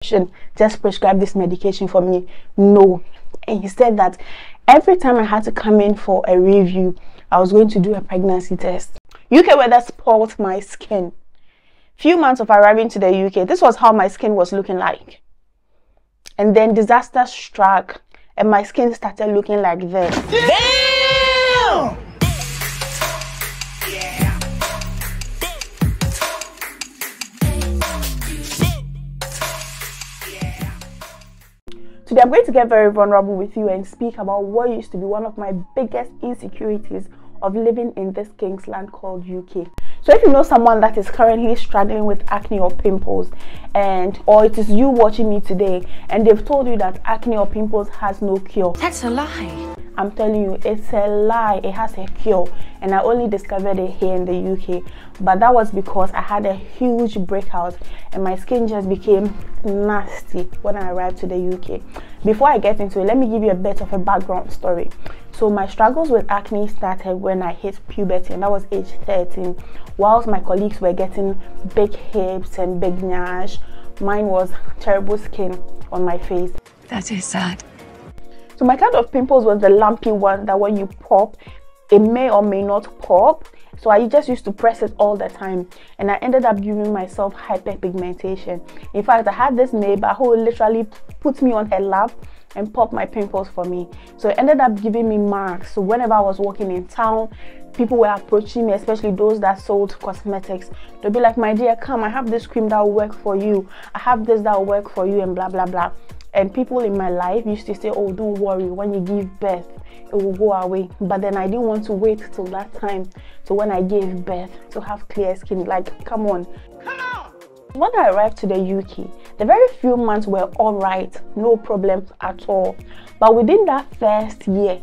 just prescribed this medication for me. No. And he said that every time I had to come in for a review, I was going to do a pregnancy test. UK weather spoiled my skin. Few months of arriving to the UK, this was how my skin was looking like. And then disaster struck and my skin started looking like this. Damn! Today I'm going to get very vulnerable with you and speak about what used to be one of my biggest insecurities of living in this king's land called UK. So if you know someone that is currently struggling with acne or pimples, or it is you watching me today and they've told you that acne or pimples has no cure, that's a lie. I'm telling you, it's a lie. It has a cure, and I only discovered it here in the UK. But that was because I had a huge breakout and my skin just became nasty when I arrived to the UK. Before I get into it, let me give you a bit of a background story. So my struggles with acne started when I hit puberty, and that was age 13. Whilst my colleagues were getting big hips and big nyash, mine was terrible skin on my face. That is sad. So my kind of pimples was the lumpy one that when you pop, it may or may not pop. So I just used to press it all the time, and I ended up giving myself hyperpigmentation. In fact, I had this neighbor who literally put me on her lap and pop my pimples for me. So it ended up giving me marks. So whenever I was walking in town, people were approaching me, especially those that sold cosmetics. They'll be like, my dear, come, I have this cream that will work for you. I have this that will work for you, and blah, blah, blah. And people in my life used to say, oh, don't worry, when you give birth, it will go away. But then I didn't want to wait till that time. So when I gave birth, to have clear skin, like, come on. When I arrived to the UK, the very few months were all right, no problems at all. But within that first year,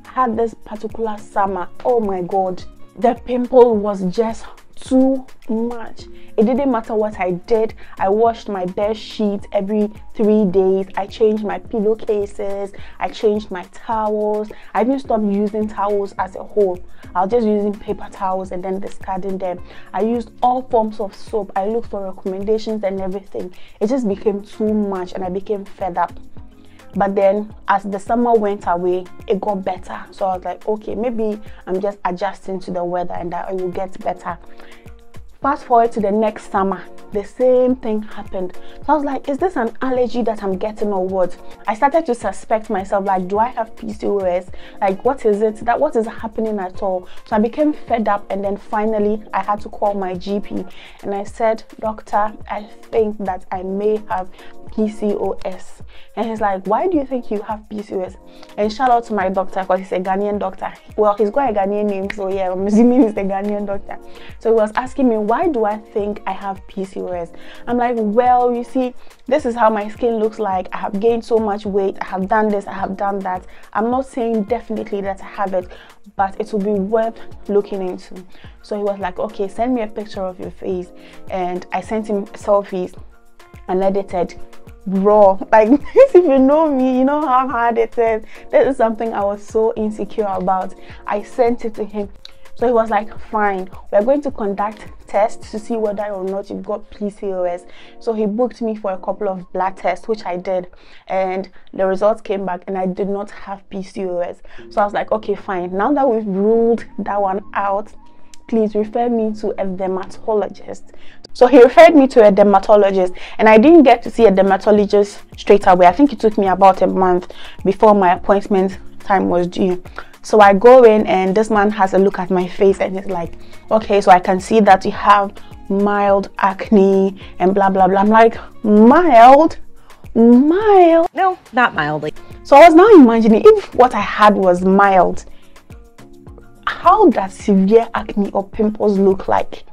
I had this particular summer, oh my God, the pimple was just too much. It didn't matter what I did. I washed my bed sheets every 3 days. I changed my pillowcases. I changed my towels. I even stopped using towels as a whole. I was just using paper towels and then discarding them. I used all forms of soap. I looked for recommendations and everything. It just became too much and I became fed up. But then as the summer went away, it got better. So I was like, okay, maybe I'm just adjusting to the weather and that it will get better. Fast forward to the next summer, the same thing happened. So I was like, is this an allergy that I'm getting or what? I started to suspect myself, like, do I have PCOS? Like, what is it? What is happening at all? So I became fed up, and then finally I had to call my GP and I said, doctor, I think that I may have PCOS. And he's like, why do you think you have PCOS? And shout out to my doctor because he's a Ghanaian doctor. Well, he's got a Ghanaian name, so yeah, I'm assuming he's the Ghanaian doctor. So he was asking me, why do I think I have PCOS? I'm like, well, you see, this is how my skin looks like. I have gained so much weight. I have done this, I have done that. I'm not saying definitely that I have it, but it will be worth looking into. So he was like, okay, send me a picture of your face. And I sent him selfies unedited, raw. Like, if you know me, you know how hard it is. This is something I was so insecure about. I sent it to him. So he was like, fine, we're going to conduct tests to see whether or not you've got PCOS. So he booked me for a couple of blood tests, which I did, and the results came back and I did not have PCOS. So I was like, okay, fine, now that we've ruled that one out, please refer me to a dermatologist. So he referred me to a dermatologist, and I didn't get to see a dermatologist straight away. I think it took me about a month before my appointment time was due. So I go in and this man has a look at my face and he's like, okay, so I can see that you have mild acne and blah blah blah. I'm like, mild? No, not mildly. So I was now imagining, if what I had was mild, how does severe acne or pimples look like?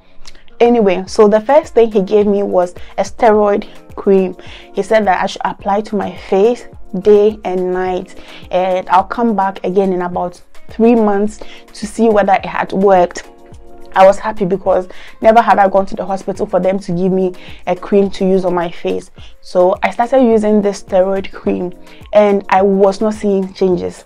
Anyway, so the first thing he gave me was a steroid cream. He said that I should apply to my face day and night, and I'll come back again in about 3 months to see whether it had worked. I was happy because never had I gone to the hospital for them to give me a cream to use on my face. So I started using this steroid cream and I was not seeing changes.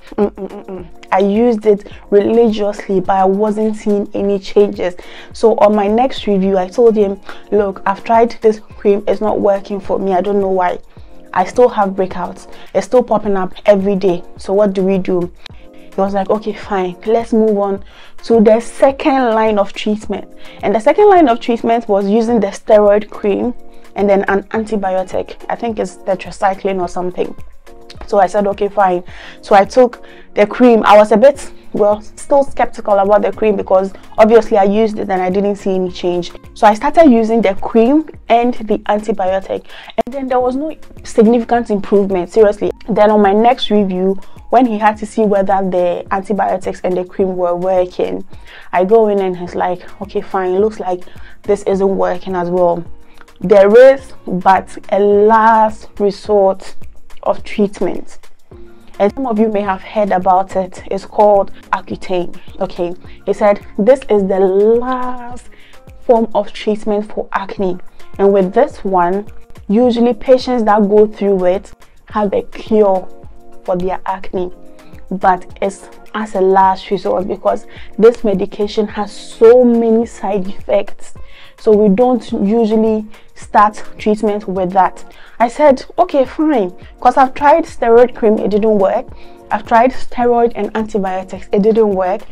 I used it religiously, but I wasn't seeing any changes. So on my next review, I told him, look, I've tried this cream, it's not working for me. I don't know why. I still have breakouts, it's still popping up every day. So what do we do? He was like, okay, fine, let's move on to the second line of treatment. And the second line of treatment was using the steroid cream and then an antibiotic. I think it's tetracycline or something. So I said, okay, fine. So I took the cream. I was a bit, well, still skeptical about the cream because obviously I used it and I didn't see any change. So I started using the cream and the antibiotic, and then there was no significant improvement, seriously. Then on my next review, when he had to see whether the antibiotics and the cream were working, I go in and he's like, okay, fine, looks like this isn't working as well. There is but a last resort of treatment, and some of you may have heard about it. It's called Accutane. Okay, he said this is the last form of treatment for acne, and with this one, usually patients that go through it have a cure for their acne, but it's as a last resort because this medication has so many side effects. So we don't usually start treatment with that. I said, okay, fine, because I've tried steroid cream, it didn't work. I've tried steroid and antibiotics, it didn't work.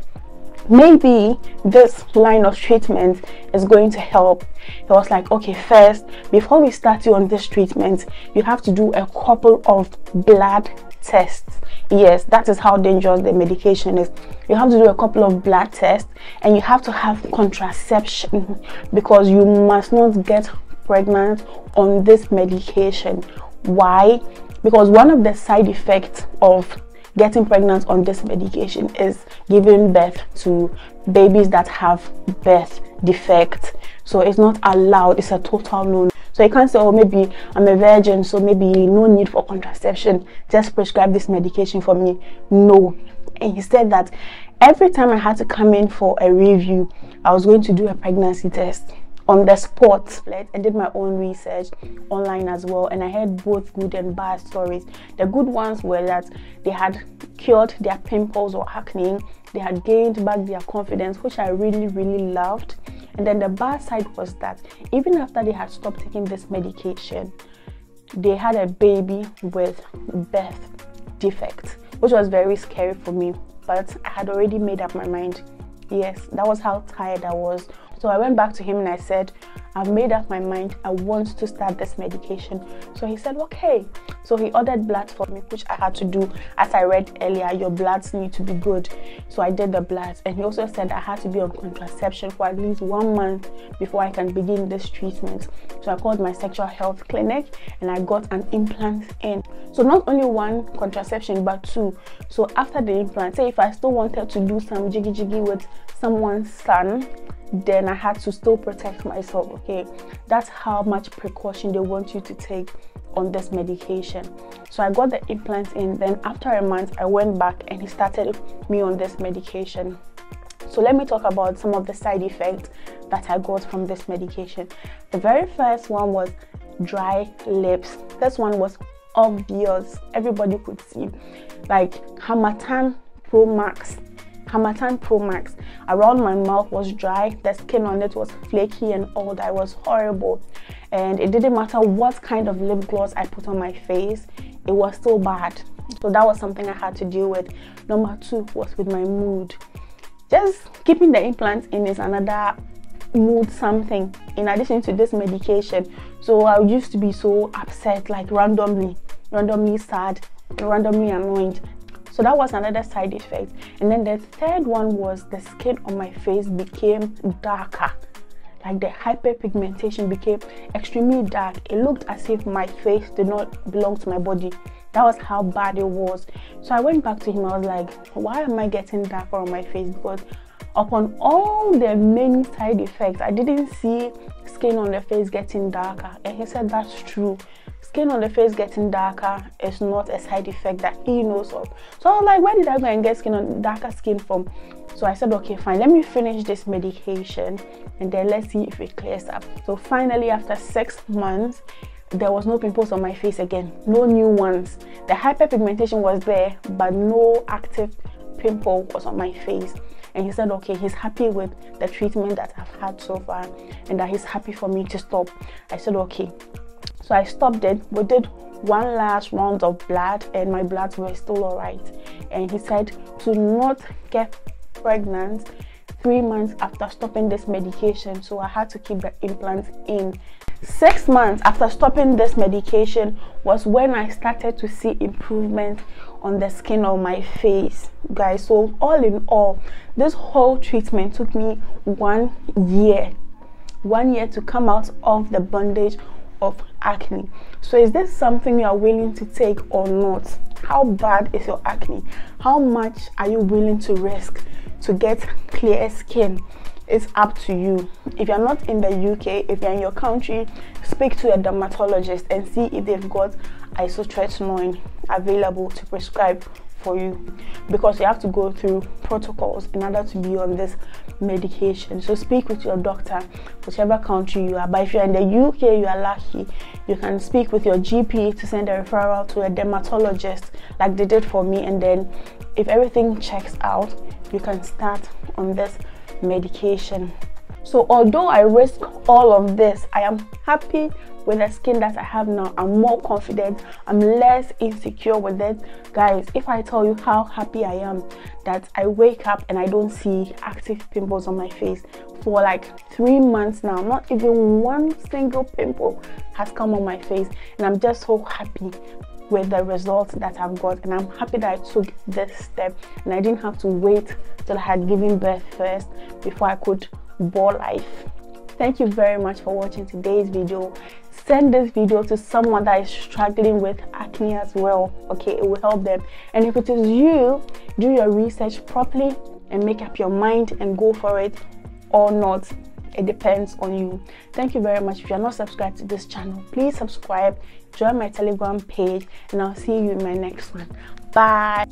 Maybe this line of treatment is going to help. He was like, okay, first, before we start you on this treatment, you have to do a couple of blood tests. Yes, that is how dangerous the medication is. You have to do a couple of blood tests and you have to have contraception because you must not get pregnant on this medication. Why? Because one of the side effects of getting pregnant on this medication is giving birth to babies that have birth defects. So it's not allowed, it's a total no. So you can't say, oh, maybe I'm a virgin, so maybe no need for contraception, just prescribe this medication for me. No. And he said that every time I had to come in for a review, I was going to do a pregnancy test on the spot. I did my own research online as well, and I heard both good and bad stories. The good ones were that they had cured their pimples or acne, they had gained back their confidence, which I really loved. And then the bad side was that even after they had stopped taking this medication, they had a baby with birth defect, which was very scary for me, but I had already made up my mind. Yes, that was how tired I was. So I went back to him and I said, I've made up my mind, I want to start this medication. So he said, okay. So he ordered bloods for me, which I had to do. As I read earlier, your bloods need to be good. So I did the bloods, and he also said I had to be on contraception for at least 1 month before I can begin this treatment. So I called my sexual health clinic and I got an implant in. So not only 1 contraception, but 2. So after the implant, say if I still wanted to do some jiggy with someone's son, then I had to still protect myself. Okay, that's how much precaution they want you to take on this medication. So I got the implant in, then after a month I went back and he started me on this medication. So let me talk about some of the side effects that I got from this medication. The very first one was dry lips. This one was obvious, everybody could see. Like Harmattan Pro Max around my mouth was dry, the skin on it was flaky and all that. It was horrible, and it didn't matter what kind of lip gloss I put on my face, it was still bad. So that was something I had to deal with. Number 2 was with my mood. Just keeping the implant in is another mood something in addition to this medication. So I used to be so upset, like randomly sad, randomly annoyed. So that was another side effect. And then the third one was the skin on my face became darker. Like the hyperpigmentation became extremely dark. It looked as if my face did not belong to my body. That was how bad it was. So I went back to him. I was like, why am I getting darker on my face? Because upon all the many side effects, I didn't see skin on the face getting darker. And he said, that's true. skin on the face getting darker is not a side effect that he knows of. So I was like, where did I go and get darker skin from? So I said, okay, fine, let me finish this medication and then let's see if it clears up. So finally, after 6 months, there was no pimples on my face again, no new ones. The hyperpigmentation was there, but no active pimple was on my face. And he said, okay, he's happy with the treatment that I've had so far and that he's happy for me to stop. I said, okay. So I stopped it. We did one last round of blood and my bloods were still all right. And he said to not get pregnant 3 months after stopping this medication. So I had to keep the implants in. 6 months after stopping this medication was when I started to see improvement on the skin of my face, guys. So all in all, this whole treatment took me 1 year. 1 year to come out of the bondage of acne. So is this something you are willing to take or not? How bad is your acne? How much are you willing to risk to get clear skin? It's up to you. If you're not in the UK, if you're in your country, speak to a dermatologist and see if they've got isotretinoin available to prescribe for you, because you have to go through protocols in order to be on this medication. So speak with your doctor, whichever country you are. But if you're in the UK, you are lucky. You can speak with your GP to send a referral to a dermatologist like they did for me, and then if everything checks out, you can start on this medication. So although I risk all of this, I am happy with the skin that I have now. I'm more confident, I'm less insecure with it. Guys, if I tell you how happy I am that I wake up and I don't see active pimples on my face for like 3 months now, not even one single pimple has come on my face, and I'm just so happy with the results that I've got, and I'm happy that I took this step and I didn't have to wait till I had given birth first before I could bore life. Thank you very much for watching today's video. Send this video to someone that is struggling with acne as well. Okay, it will help them. And if it is you, do your research properly and make up your mind and go for it or not. It depends on you. Thank you very much. If you're not subscribed to this channel, please subscribe, join my Telegram page, and I'll see you in my next one. Bye.